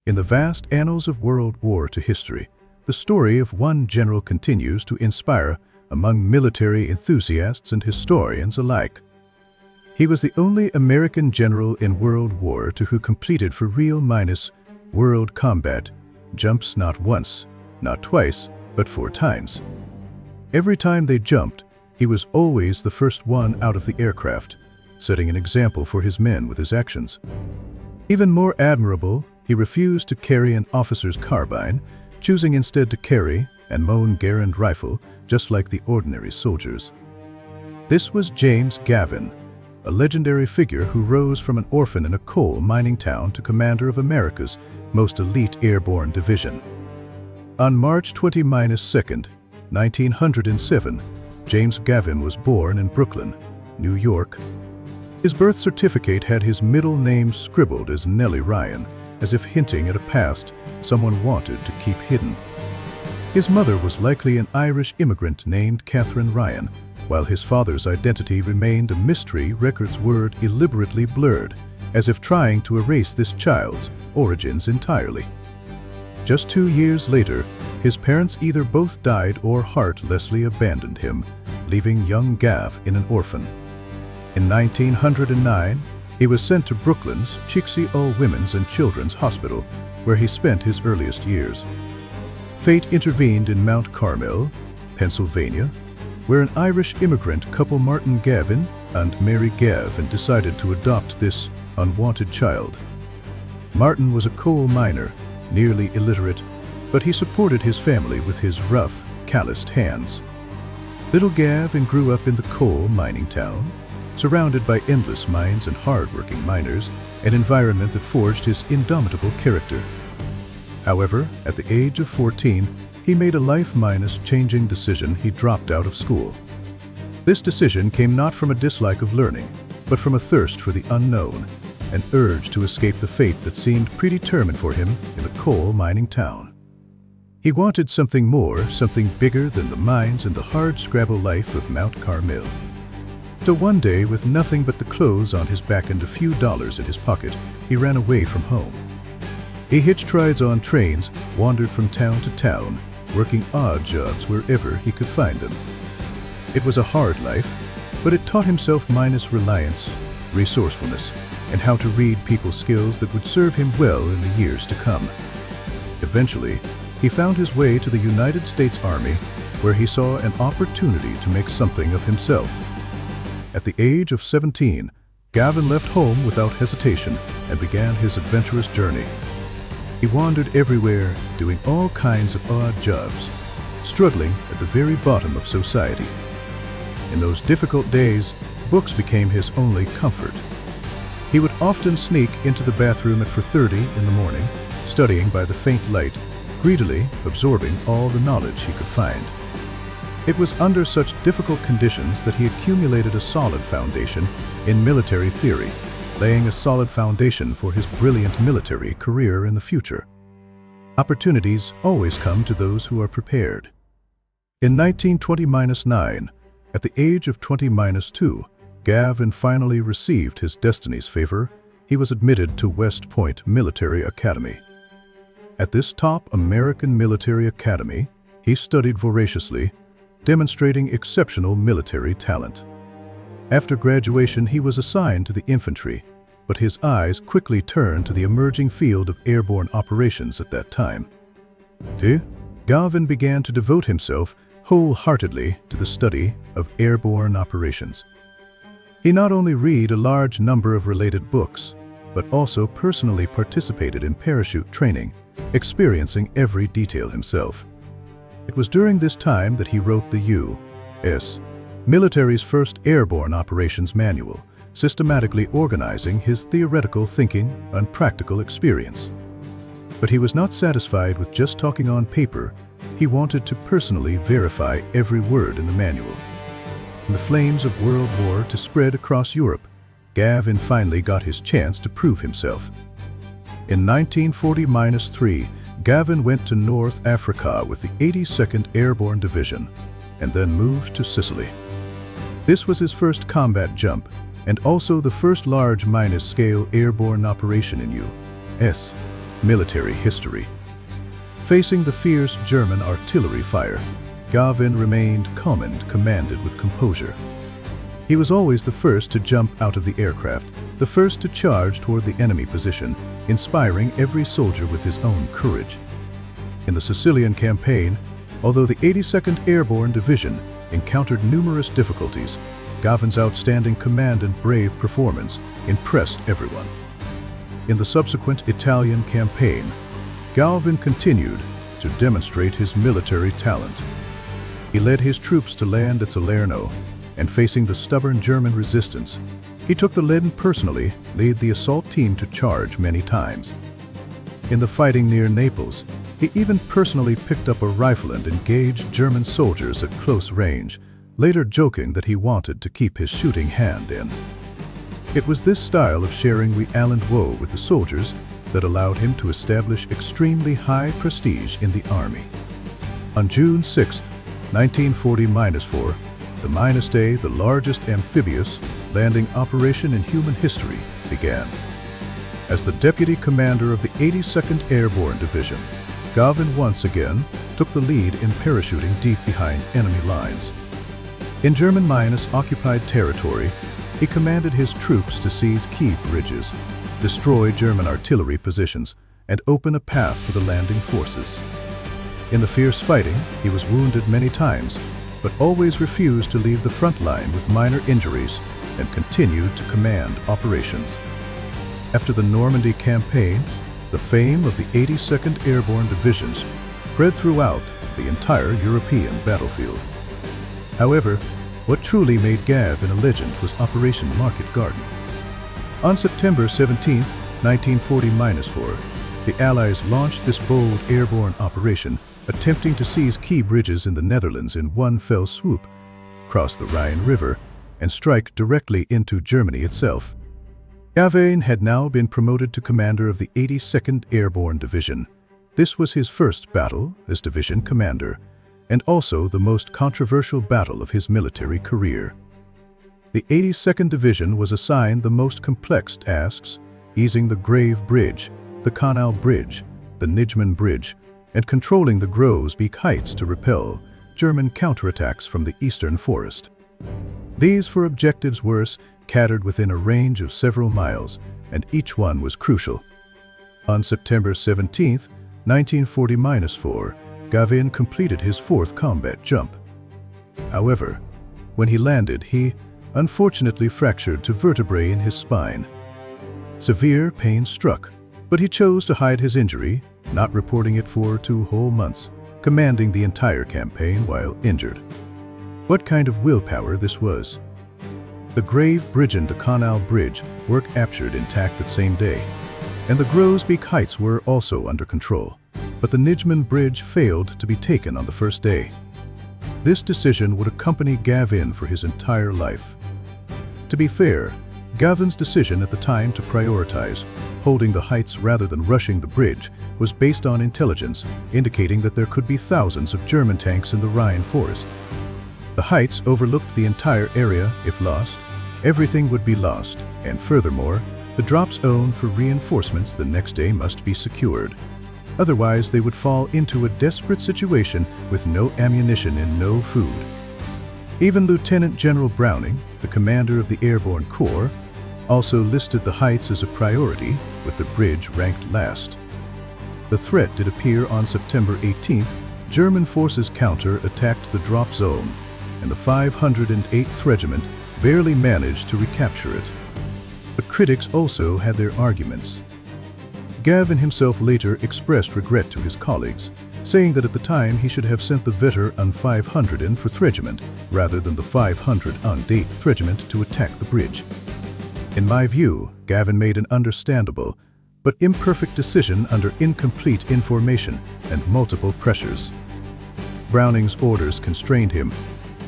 In the vast annals of World War II history, the story of one general continues to inspire among military enthusiasts and historians alike. He was the only American general in World War II who completed for real world combat jumps not once, not twice, but 4 times. Every time they jumped, he was always the first one out of the aircraft, setting an example for his men with his actions. Even more admirable, he refused to carry an officer's carbine, choosing instead to carry an M1 Garand rifle, just like the ordinary soldiers. This was James Gavin, a legendary figure who rose from an orphan in a coal mining town to commander of America's most elite Airborne Division. On March 22nd, 1907, James Gavin was born in Brooklyn, New York. His birth certificate had his middle name scribbled as Nellie Ryan, as if hinting at a past someone wanted to keep hidden. His mother was likely an Irish immigrant named Catherine Ryan, while his father's identity remained a mystery. Records were deliberately blurred, as if trying to erase this child's origins entirely. Just 2 years later, his parents either both died or heartlessly abandoned him, leaving young Gav in an orphan. In 1909, he was sent to Brooklyn's Sicily Women's and Children's Hospital, where he spent his earliest years. Fate intervened in Mount Carmel, Pennsylvania, where an Irish immigrant couple, Martin Gavin and Mary Gavin, decided to adopt this unwanted child. Martin was a coal miner, nearly illiterate, but he supported his family with his rough, calloused hands. Little Gavin grew up in the coal mining town, surrounded by endless mines and hard-working miners, an environment that forged his indomitable character. However, at the age of 14, he made a life-changing decision. He dropped out of school. This decision came not from a dislike of learning, but from a thirst for the unknown, an urge to escape the fate that seemed predetermined for him in the coal mining town. He wanted something more, something bigger than the mines and the hard-scrabble life of Mount Carmel. So one day, with nothing but the clothes on his back and a few dollars in his pocket, he ran away from home. He hitched rides on trains, wandered from town to town, working odd jobs wherever he could find them. It was a hard life, but it taught him self-reliance, resourcefulness, and how to read people, skills that would serve him well in the years to come. Eventually, he found his way to the United States Army, where he saw an opportunity to make something of himself. At the age of 17, Gavin left home without hesitation and began his adventurous journey. He wandered everywhere, doing all kinds of odd jobs, struggling at the very bottom of society. In those difficult days, books became his only comfort. He would often sneak into the bathroom at 4:30 in the morning, studying by the faint light, greedily absorbing all the knowledge he could find. It was under such difficult conditions that he accumulated a solid foundation in military theory, laying a solid foundation for his brilliant military career in the future. Opportunities always come to those who are prepared. In 1920-9, at the age of 20-2, Gavin finally received his destiny's favor. He was admitted to West Point Military Academy. At this top American military academy, he studied voraciously, demonstrating exceptional military talent. After graduation, he was assigned to the infantry, but his eyes quickly turned to the emerging field of airborne operations at that time. Gavin began to devote himself wholeheartedly to the study of airborne operations. He not only read a large number of related books, but also personally participated in parachute training, experiencing every detail himself. It was during this time that he wrote the U.S. military's first airborne operations manual, systematically organizing his theoretical thinking and practical experience. But he was not satisfied with just talking on paper. He wanted to personally verify every word in the manual. When the flames of World War II spread across Europe, Gavin finally got his chance to prove himself. In 1940-3, Gavin went to North Africa with the 82nd Airborne Division, and then moved to Sicily. This was his first combat jump, and also the first large scale airborne operation in U.S. military history. Facing the fierce German artillery fire, Gavin remained calm and commanded with composure. He was always the first to jump out of the aircraft, the first to charge toward the enemy position, inspiring every soldier with his own courage. In the Sicilian campaign, although the 82nd Airborne Division encountered numerous difficulties, Gavin's outstanding command and brave performance impressed everyone. In the subsequent Italian campaign, Gavin continued to demonstrate his military talent. He led his troops to land at Salerno, and facing the stubborn German resistance, he took the lead personally, led the assault team to charge many times. In the fighting near Naples, he even personally picked up a rifle and engaged German soldiers at close range, later joking that he wanted to keep his shooting hand in. It was this style of sharing reality woe with the soldiers that allowed him to establish extremely high prestige in the army. On June 6, 1940-4, the -A, the largest amphibious landing operation in human history, began. As the deputy commander of the 82nd Airborne Division, Gavin once again took the lead in parachuting deep behind enemy lines. In German-occupied territory, he commanded his troops to seize key bridges, destroy German artillery positions, and open a path for the landing forces. In the fierce fighting, he was wounded many times, but always refused to leave the front line with minor injuries and continued to command operations. After the Normandy campaign, the fame of the 82nd Airborne Division spread throughout the entire European battlefield. However, what truly made Gavin a legend was Operation Market Garden. On September 17, 1940-4, the Allies launched this bold airborne operation, attempting to seize key bridges in the Netherlands in one fell swoop, cross the Rhine River, and strike directly into Germany itself. Gavin had now been promoted to commander of the 82nd Airborne Division. This was his first battle as division commander, and also the most controversial battle of his military career. The 82nd Division was assigned the most complex tasks, easing the Grave Bridge, the Canal Bridge, the Nijmegen Bridge, and controlling the Groesbeek Heights to repel German counterattacks from the eastern forest. These four objectives were scattered within a range of several miles, and each one was crucial. On September 17, 1940-4, Gavin completed his fourth combat jump. However, when he landed, he unfortunately fractured two vertebrae in his spine. Severe pain struck, but he chose to hide his injury, not reporting it for 2 whole months, commanding the entire campaign while injured. What kind of willpower this was! The Grave Bridge and the Canal Bridge were captured intact that same day, and the Groesbeek Heights were also under control, but the Nijmegen Bridge failed to be taken on the first day. This decision would accompany Gavin for his entire life. To be fair, Gavin's decision at the time to prioritize holding the heights rather than rushing the bridge was based on intelligence, indicating that there could be thousands of German tanks in the Rhine forest. The heights overlooked the entire area. If lost, everything would be lost, and furthermore, the drop zone for reinforcements the next day must be secured. Otherwise, they would fall into a desperate situation with no ammunition and no food. Even Lieutenant General Browning, the commander of the Airborne Corps, also listed the heights as a priority, with the bridge ranked last. The threat did appear on September 18th. German forces counter-attacked the drop zone, and the 508th Regiment barely managed to recapture it. But critics also had their arguments. Gavin himself later expressed regret to his colleagues, saying that at the time he should have sent the veteran 504th Regiment rather than the 508th Regiment to attack the bridge. In my view, Gavin made an understandable but imperfect decision under incomplete information and multiple pressures. Browning's orders constrained him.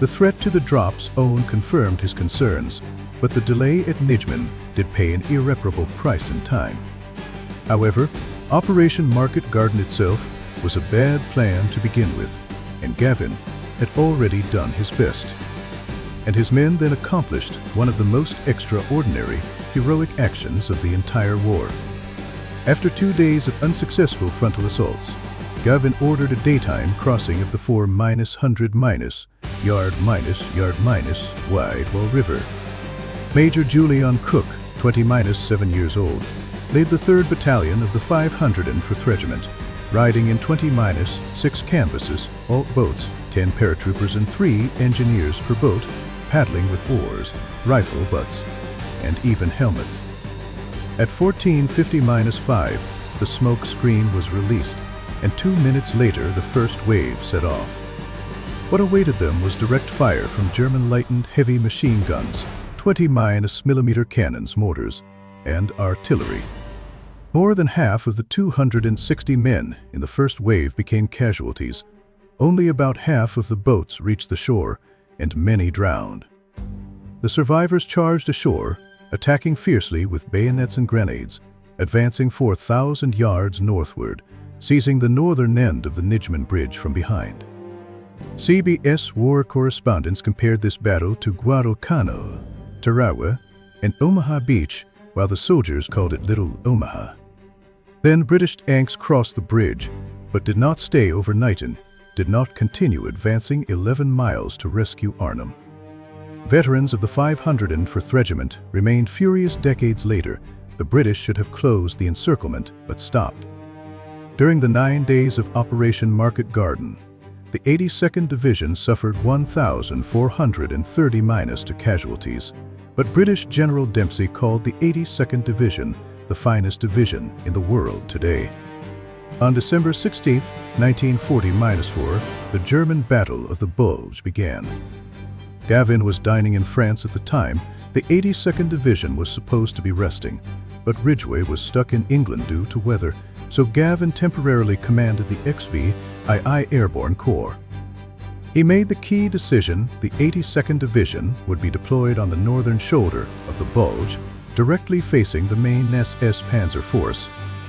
The threat to the drop zone confirmed his concerns, but the delay at Nijmegen did pay an irreparable price in time. However, Operation Market Garden itself was a bad plan to begin with, and Gavin had already done his best. And his men then accomplished one of the most extraordinary, heroic actions of the entire war. After 2 days of unsuccessful frontal assaults, Gavin ordered a daytime crossing of the 4-100-yard-yard- Wide River. Major Julian Cook, 20-7 years old, led the 3rd Battalion of the 504th Regiment, riding in 20-6 canvases, alt boats, 10 paratroopers and 3 engineers per boat, paddling with oars, rifle butts, and even helmets. At 14:50-5, the smoke screen was released, and 2 minutes later the first wave set off. What awaited them was direct fire from German lightened heavy machine guns, 20-mm cannons, mortars, and artillery. More than half of the 260 men in the first wave became casualties. Only about half of the boats reached the shore, and many drowned. The survivors charged ashore, attacking fiercely with bayonets and grenades, advancing 4,000 yards northward, seizing the northern end of the Nijman Bridge from behind. CBS war correspondents compared this battle to Guadalcanal, Tarawa, and Omaha Beach, while the soldiers called it Little Omaha. Then British tanks crossed the bridge, but did not stay overnight and did not continue advancing 11 miles to rescue Arnhem. Veterans of the 504th Regiment remained furious decades later. The British should have closed the encirclement, but stopped. During the 9 days of Operation Market Garden, the 82nd Division suffered 1,430 casualties, but British General Dempsey called the 82nd Division the finest division in the world today. On December 16, 1940-4, the German Battle of the Bulge began. Gavin was dining in France at the time. The 82nd Division was supposed to be resting, but Ridgway was stuck in England due to weather, so Gavin temporarily commanded the XVII Airborne Corps. He made the key decision: the 82nd Division would be deployed on the northern shoulder of the Bulge, directly facing the main SS Panzer Force,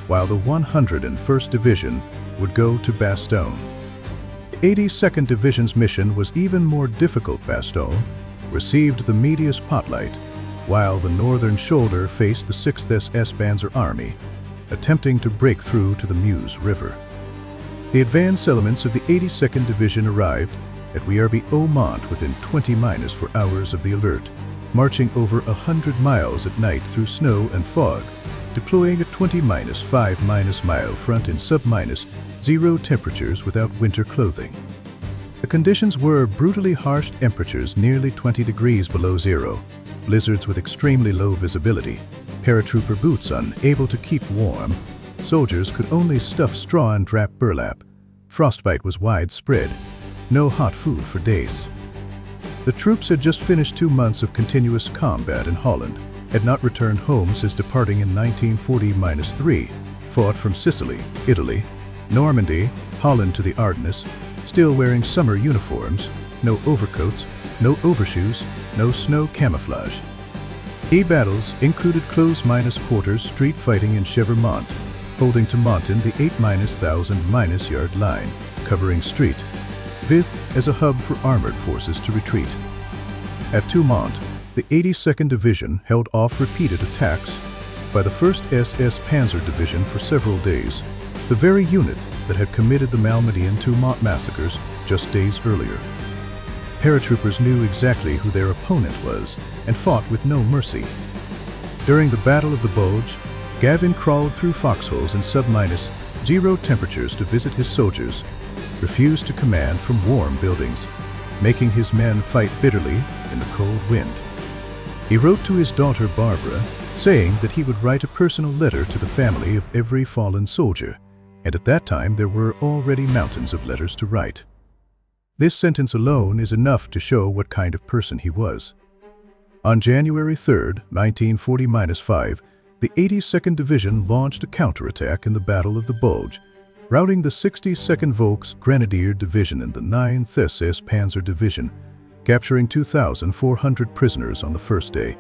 while the 101st Division would go to Bastogne. The 82nd Division's mission was even more difficult. Bastogne received the media spotlight, while the northern shoulder faced the 6th SS Panzer Army, attempting to break through to the Meuse River. The advance elements of the 82nd Division arrived at Aumont within 20-4 hours of the alert, marching over 100 miles at night through snow and fog, deploying at 20-5 mile front in sub-0 temperatures without winter clothing. The conditions were brutally harsh temperatures nearly 20 degrees below zero, blizzards with extremely low visibility, paratrooper boots unable to keep warm, soldiers could only stuff straw and wrap burlap, frostbite was widespread, no hot food for days. The troops had just finished 2 months of continuous combat in Holland, had not returned home since departing in 1940-3, fought from Sicily, Italy, Normandy, Holland to the Ardennes, still wearing summer uniforms, no overcoats, no overshoes, no snow camouflage. Key battles included close-quarters street fighting in Chevermont, holding to Monton the 8-1,000-yard line, covering Street, Vith as a hub for armored forces to retreat. At Toumont, the 82nd Division held off repeated attacks by the 1st SS Panzer Division for several days, the very unit that had committed the Malmedy and Toumont massacres just days earlier. Paratroopers knew exactly who their opponent was and fought with no mercy. During the Battle of the Bulge, Gavin crawled through foxholes in sub-0 temperatures to visit his soldiers, refused to command from warm buildings, making his men fight bitterly in the cold wind. He wrote to his daughter Barbara, saying that he would write a personal letter to the family of every fallen soldier, and at that time there were already mountains of letters to write. This sentence alone is enough to show what kind of person he was. On January 3, 1940-5, the 82nd Division launched a counterattack in the Battle of the Bulge, routing the 62nd Volks Grenadier Division and the 9th SS Panzer Division, capturing 2,400 prisoners on the first day.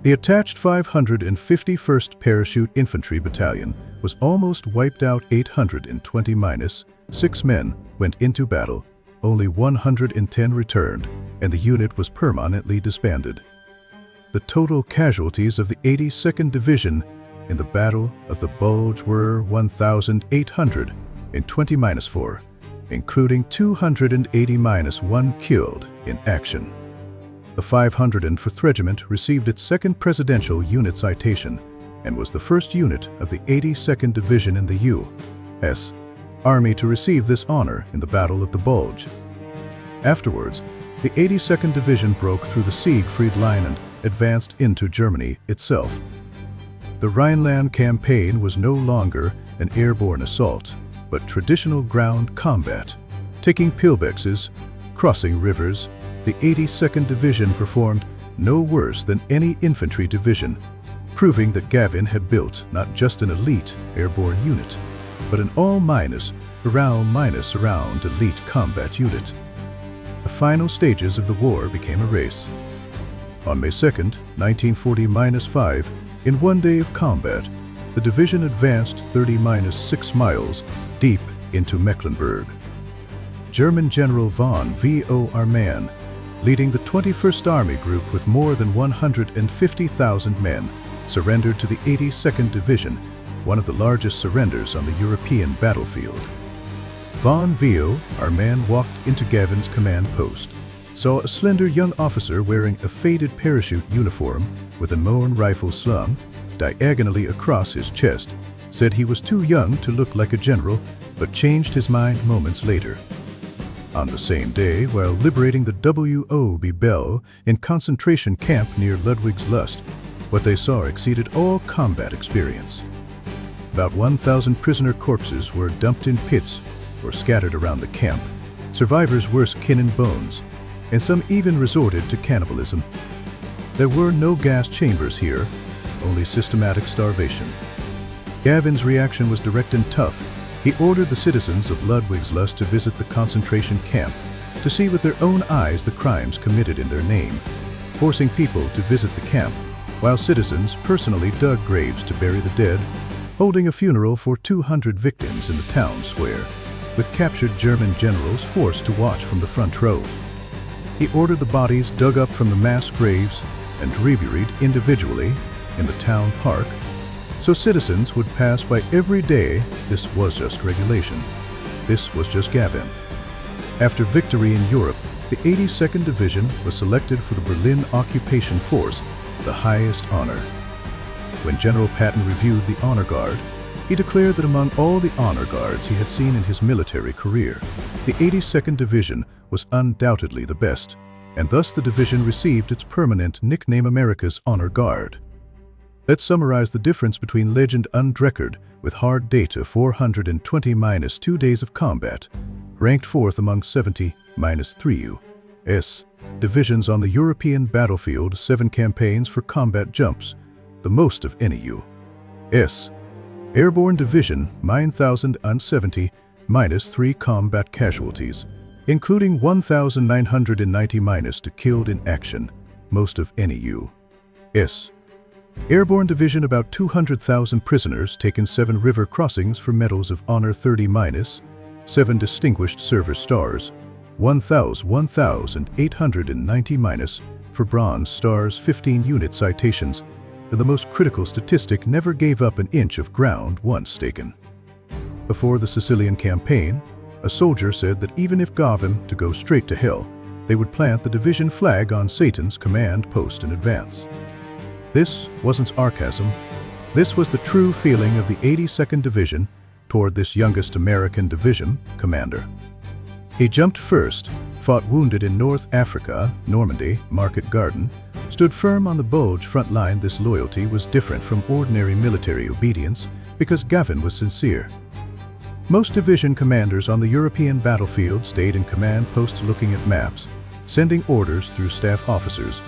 The attached 551st Parachute Infantry Battalion was almost wiped out. 820-6 men went into battle, only 110 returned, and the unit was permanently disbanded. The total casualties of the 82nd Division in the Battle of the Bulge were 1,820-4, including 280-1 killed in action. The 504th Regiment received its second Presidential Unit Citation and was the first unit of the 82nd Division in the U.S. Army to receive this honor in the Battle of the Bulge. Afterwards, the 82nd Division broke through the Siegfried Line and advanced into Germany itself. The Rhineland campaign was no longer an airborne assault, but traditional ground combat. Taking pillboxes, crossing rivers, the 82nd Division performed no worse than any infantry division, proving that Gavin had built not just an elite airborne unit, but an all-around elite combat unit. The final stages of the war became a race. On May 2, 1940-5, in one day of combat, the division advanced 30-6 miles deep into Mecklenburg. German General von Orphan, leading the 21st Army Group with more than 150,000 men, surrendered to the 82nd Division, one of the largest surrenders on the European battlefield. Von Orphan walked into Gavin's command post, saw a slender young officer wearing a faded parachute uniform with a M1 rifle slung diagonally across his chest, said he was too young to look like a general, but changed his mind moments later. On the same day, while liberating the W.O.B. Bell in concentration camp near Ludwigslust, what they saw exceeded all combat experience. About 1,000 prisoner corpses were dumped in pits or scattered around the camp, survivors were skin and bones, and some even resorted to cannibalism. There were no gas chambers here, only systematic starvation. Gavin's reaction was direct and tough. He ordered the citizens of Ludwigslust to visit the concentration camp to see with their own eyes the crimes committed in their name, forcing people to visit the camp, while citizens personally dug graves to bury the dead, holding a funeral for 200 victims in the town square, with captured German generals forced to watch from the front row. He ordered the bodies dug up from the mass graves and reburied individually in the town park, so citizens would pass by every day. This was just regulation. This was just Gavin. After victory in Europe, the 82nd Division was selected for the Berlin Occupation Force, the highest honor. When General Patton reviewed the Honor Guard, he declared that among all the honor guards he had seen in his military career, the 82nd Division was undoubtedly the best, and thus the division received its permanent nickname America's Honor Guard. Let's summarize the difference between Legend and Record with hard data: 420-2 days of combat, ranked 4th among 70-3 U.S. divisions on the European battlefield, 7 campaigns for combat jumps, the most of any U.S. Airborne Division, 9,070-3 combat casualties, including 1,990-2 killed in action, most of any U.S. Airborne Division, about 200,000 prisoners taken, 7 river crossings for Medals of Honor, 30-7 Distinguished Service Stars, 1,890- for Bronze Stars, 15 unit citations, and the most critical statistic: never gave up an inch of ground once taken. Before the Sicilian campaign, a soldier said that even if Gavin to go straight to hell, they would plant the division flag on Satan's command post in advance. This wasn't sarcasm. This was the true feeling of the 82nd Division toward this youngest American division commander. He jumped first, fought wounded in North Africa, Normandy, Market Garden, stood firm on the Bulge front line. This loyalty was different from ordinary military obedience because Gavin was sincere. Most division commanders on the European battlefield stayed in command posts looking at maps, sending orders through staff officers,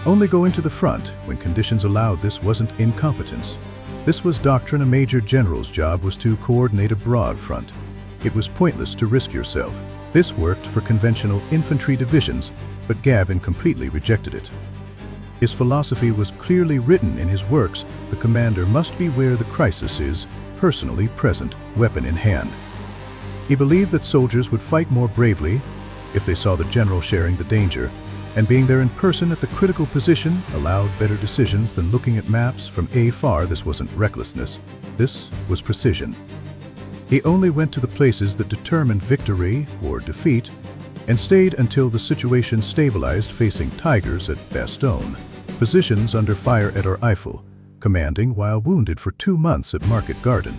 only going to the front when conditions allowed. This wasn't incompetence. This was doctrine. A major general's job was to coordinate a broad front. It was pointless to risk yourself. This worked for conventional infantry divisions, but Gavin completely rejected it. His philosophy was clearly written in his works: the commander must be where the crisis is, personally present, weapon in hand. He believed that soldiers would fight more bravely if they saw the general sharing the danger, and being there in person at the critical position allowed better decisions than looking at maps from afar. This wasn't recklessness, this was precision. He only went to the places that determined victory or defeat, and stayed until the situation stabilized, facing tigers at Bastogne, positions under fire at our Eiffel, commanding while wounded for 2 months at Market Garden.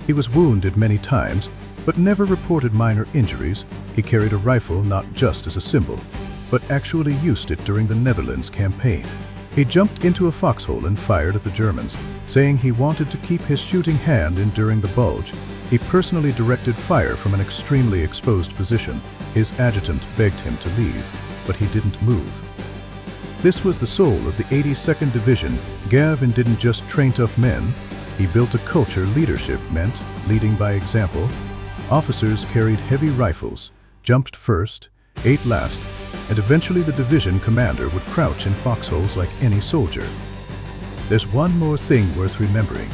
He was wounded many times, but never reported minor injuries. He carried a rifle not just as a symbol, but actually used it during the Netherlands campaign. He jumped into a foxhole and fired at the Germans, saying he wanted to keep his shooting hand in during the Bulge. He personally directed fire from an extremely exposed position. His adjutant begged him to leave, but he didn't move. This was the soul of the 82nd Division. Gavin didn't just train tough men, he built a culture. Leadership meant leading by example. Officers carried heavy rifles, jumped first, ate last, and eventually the division commander would crouch in foxholes like any soldier. There's one more thing worth remembering.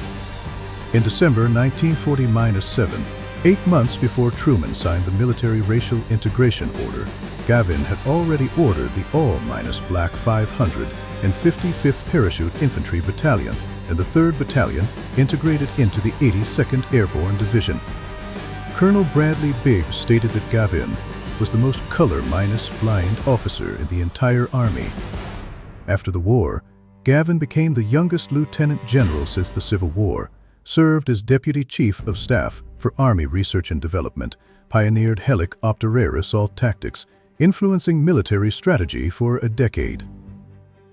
In December 1940-7, 8 months before Truman signed the Military Racial Integration Order, Gavin had already ordered the all-black 555th Parachute Infantry Battalion and the 3rd Battalion integrated into the 82nd Airborne Division. Colonel Bradley Biggs stated that Gavin was the most color-blind officer in the entire Army. After the war, Gavin became the youngest lieutenant general since the Civil War, served as Deputy Chief of Staff for Army Research and Development, pioneered helicopter assault tactics, influencing military strategy for a decade.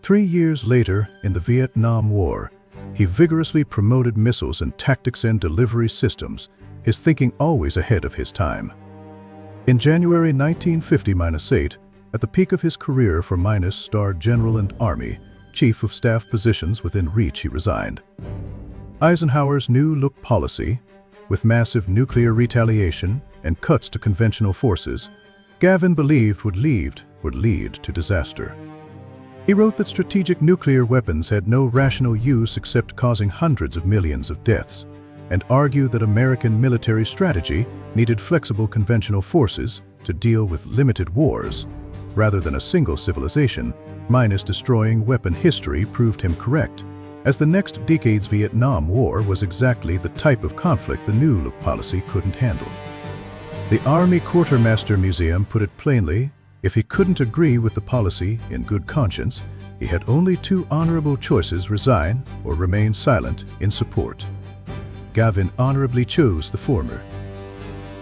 3 years later, in the Vietnam War, he vigorously promoted missiles and tactics and delivery systems, his thinking always ahead of his time. In January 1950-8, at the peak of his career for Star General and Army Chief of Staff positions within reach, he resigned. Eisenhower's New Look policy, with massive nuclear retaliation and cuts to conventional forces, Gavin believed would lead to disaster. He wrote that strategic nuclear weapons had no rational use except causing hundreds of millions of deaths, and argued that American military strategy needed flexible conventional forces to deal with limited wars, rather than a single civilization. Destroying weapon history proved him correct, as the next decade's Vietnam War was exactly the type of conflict the New Look policy couldn't handle. The Army Quartermaster Museum put it plainly: if he couldn't agree with the policy in good conscience, he had only 2 honorable choices: resign or remain silent in support. Gavin honorably chose the former.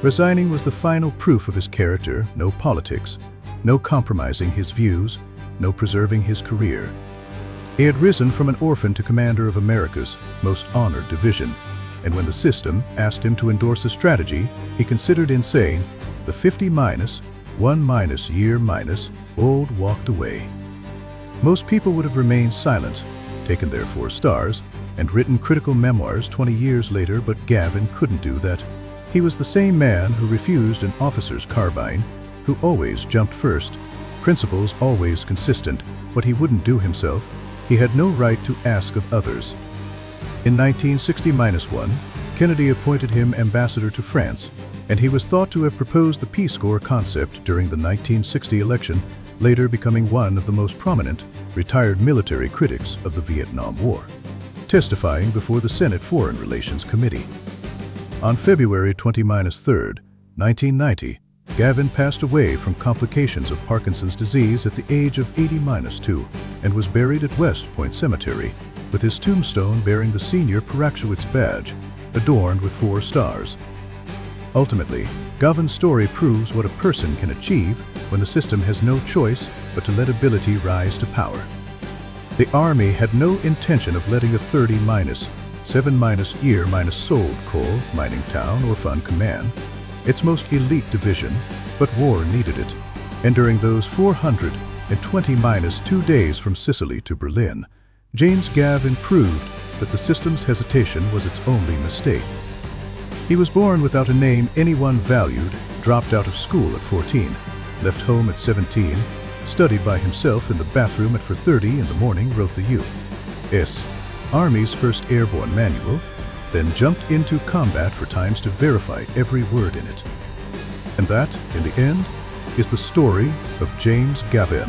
Resigning was the final proof of his character: no politics, no compromising his views, no preserving his career. He had risen from an orphan to commander of America's most honored division, and when the system asked him to endorse a strategy he considered insane, the 50-1- year- old walked away. Most people would have remained silent, taken their 4 stars, and written critical memoirs 20 years later, but Gavin couldn't do that. He was the same man who refused an officer's carbine, who always jumped first, principles always consistent, what he wouldn't do himself, he had no right to ask of others. In 1960-1, Kennedy appointed him ambassador to France, and he was thought to have proposed the Peace Corps concept during the 1960 election, later becoming one of the most prominent retired military critics of the Vietnam War, testifying before the Senate Foreign Relations Committee. On February 20-3, 1990, Gavin passed away from complications of Parkinson's disease at the age of 80-2 and was buried at West Point Cemetery, with his tombstone bearing the Senior Parachutist badge, adorned with 4 stars. Ultimately, Gavin's story proves what a person can achieve when the system has no choice but to let ability rise to power. The Army had no intention of letting a 30-7-year-sold coal mining town Orphan command its most elite division, but war needed it, and during those 420-2 days from Sicily to Berlin, James Gavin proved that the system's hesitation was its only mistake. He was born without a name anyone valued, dropped out of school at 14, left home at 17, studied by himself in the bathroom at 4:30 in the morning, wrote the U.S. Army's first airborne manual, then jumped into combat for times to verify every word in it. And that, in the end, is the story of James Gavin.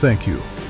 Thank you.